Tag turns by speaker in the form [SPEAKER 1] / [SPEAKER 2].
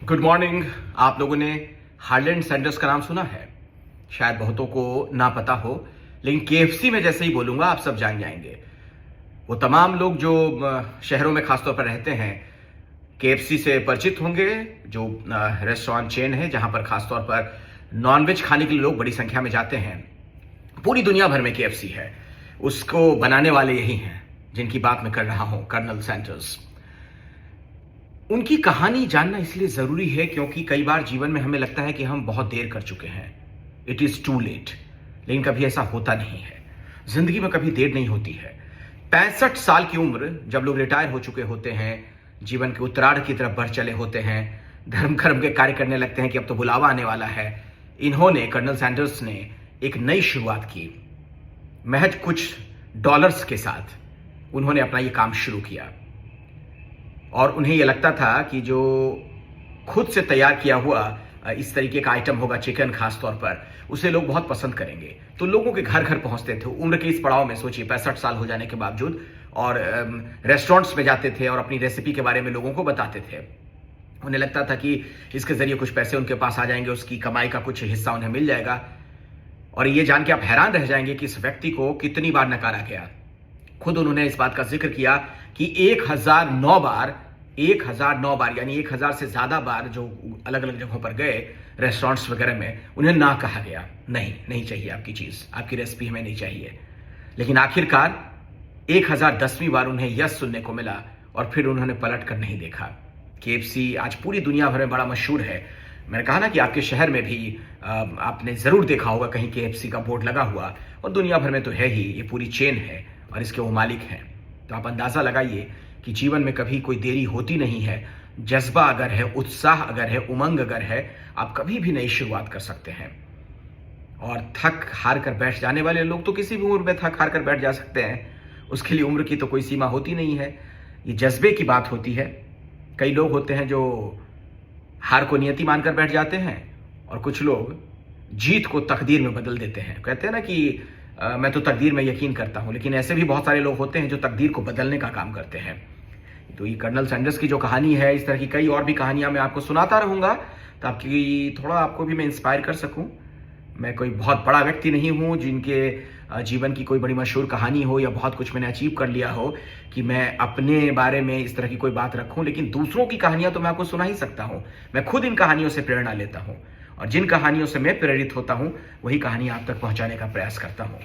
[SPEAKER 1] Good morning. आप लोगों ने हार्लैंड सैंडर्स का नाम सुना है? शायद बहुतों को ना पता हो, लेकिन केएफसी में जैसे ही बोलूंगा आप सब जान जाएंगे। वो तमाम लोग जो शहरों में खासतौर पर रहते हैं केएफसी से परिचित होंगे, जो रेस्टोरेंट चेन है जहां पर खासतौर पर नॉनवेज खाने के लिए लोग बड़ी संख्या में जाते हैं। पूरी दुनिया भर में केएफसी है, उसको बनाने वाले यही हैं जिनकी बात मैं कर रहा हूं, कर्नल सैंडर्स। उनकी कहानी जानना इसलिए जरूरी है क्योंकि कई बार जीवन में हमें लगता है कि हम बहुत देर कर चुके हैं, इट इज टू लेट, लेकिन कभी ऐसा होता नहीं है। जिंदगी में कभी देर नहीं होती है। 65 साल की उम्र जब लोग रिटायर हो चुके होते हैं, जीवन के उत्तरार्ध की तरफ बढ़ चले होते हैं, धर्म कर्म के कार्य करने लगते हैं कि अब तो बुलावा आने वाला है, इन्होंने, कर्नल सैंडर्स ने एक नई शुरुआत की। महज कुछ डॉलर्स के साथ उन्होंने अपना ये काम शुरू किया और उन्हें यह लगता था कि जो खुद से तैयार किया हुआ इस तरीके का आइटम होगा, चिकन खास तौर पर, उसे लोग बहुत पसंद करेंगे। तो लोगों के घर घर पहुंचते थे उम्र के इस पड़ाव में, सोचिए 65 साल हो जाने के बावजूद, और रेस्टोरेंट्स में जाते थे और अपनी रेसिपी के बारे में लोगों को बताते थे। उन्हें लगता था कि इसके जरिए कुछ पैसे उनके पास आ जाएंगे, उसकी कमाई का कुछ हिस्सा उन्हें मिल जाएगा। और ये जान के आप हैरान रह जाएंगे कि इस व्यक्ति को कितनी बार नकारा गया। खुद उन्होंने इस बात का जिक्र किया कि 1009 बार यानी 1000 से ज्यादा बार जो अलग अलग जगहों पर गए, रेस्टोरेंट्स वगैरह में, उन्हें ना कहा गया, नहीं चाहिए आपकी चीज, आपकी रेसिपी हमें नहीं चाहिए। लेकिन आखिरकार 1010वीं बार उन्हें यस सुनने को मिला और फिर उन्होंने पलट कर नहीं देखा। केएफसी आज पूरी दुनिया भर में बड़ा मशहूर है। मैंने कहा ना कि आपके शहर में भी आपने जरूर देखा होगा कहीं केएफसी का बोर्ड लगा हुआ, और दुनिया भर में तो है ही, ये पूरी चेन है और इसके वो मालिक हैं। तो आप अंदाजा लगाइए कि जीवन में कभी कोई देरी होती नहीं है। जज्बा अगर है, उत्साह अगर है, उमंग अगर है, आप कभी भी नई शुरुआत कर सकते हैं। और थक हार कर बैठ जाने वाले लोग तो किसी भी उम्र में थक हार कर बैठ जा सकते हैं, उसके लिए उम्र की तो कोई सीमा होती नहीं है। ये जज्बे की बात होती है। कई लोग होते हैं जो हार को नियति मानकर बैठ जाते हैं, और कुछ लोग जीत को तकदीर में बदल देते हैं। कहते हैं ना कि मैं तो तकदीर में यकीन करता हूं, लेकिन ऐसे भी बहुत सारे लोग होते हैं जो तकदीर को बदलने का काम करते हैं। तो ये कर्नल सैंडर्स की जो कहानी है, इस तरह की कई और भी कहानियां मैं आपको सुनाता रहूंगा, तो आपको भी मैं इंस्पायर कर सकूं। मैं कोई बहुत बड़ा व्यक्ति नहीं हूं जिनके जीवन की कोई बड़ी मशहूर कहानी हो या बहुत कुछ मैंने अचीव कर लिया हो कि मैं अपने बारे में इस तरह की कोई बात रखूं, लेकिन दूसरों की कहानियां तो मैं आपको सुना ही सकता हूं। मैं खुद इन कहानियों से प्रेरणा लेता हूं, और जिन कहानियों से मैं प्रेरित होता हूं वही कहानी आप तक पहुंचाने का प्रयास करता हूं।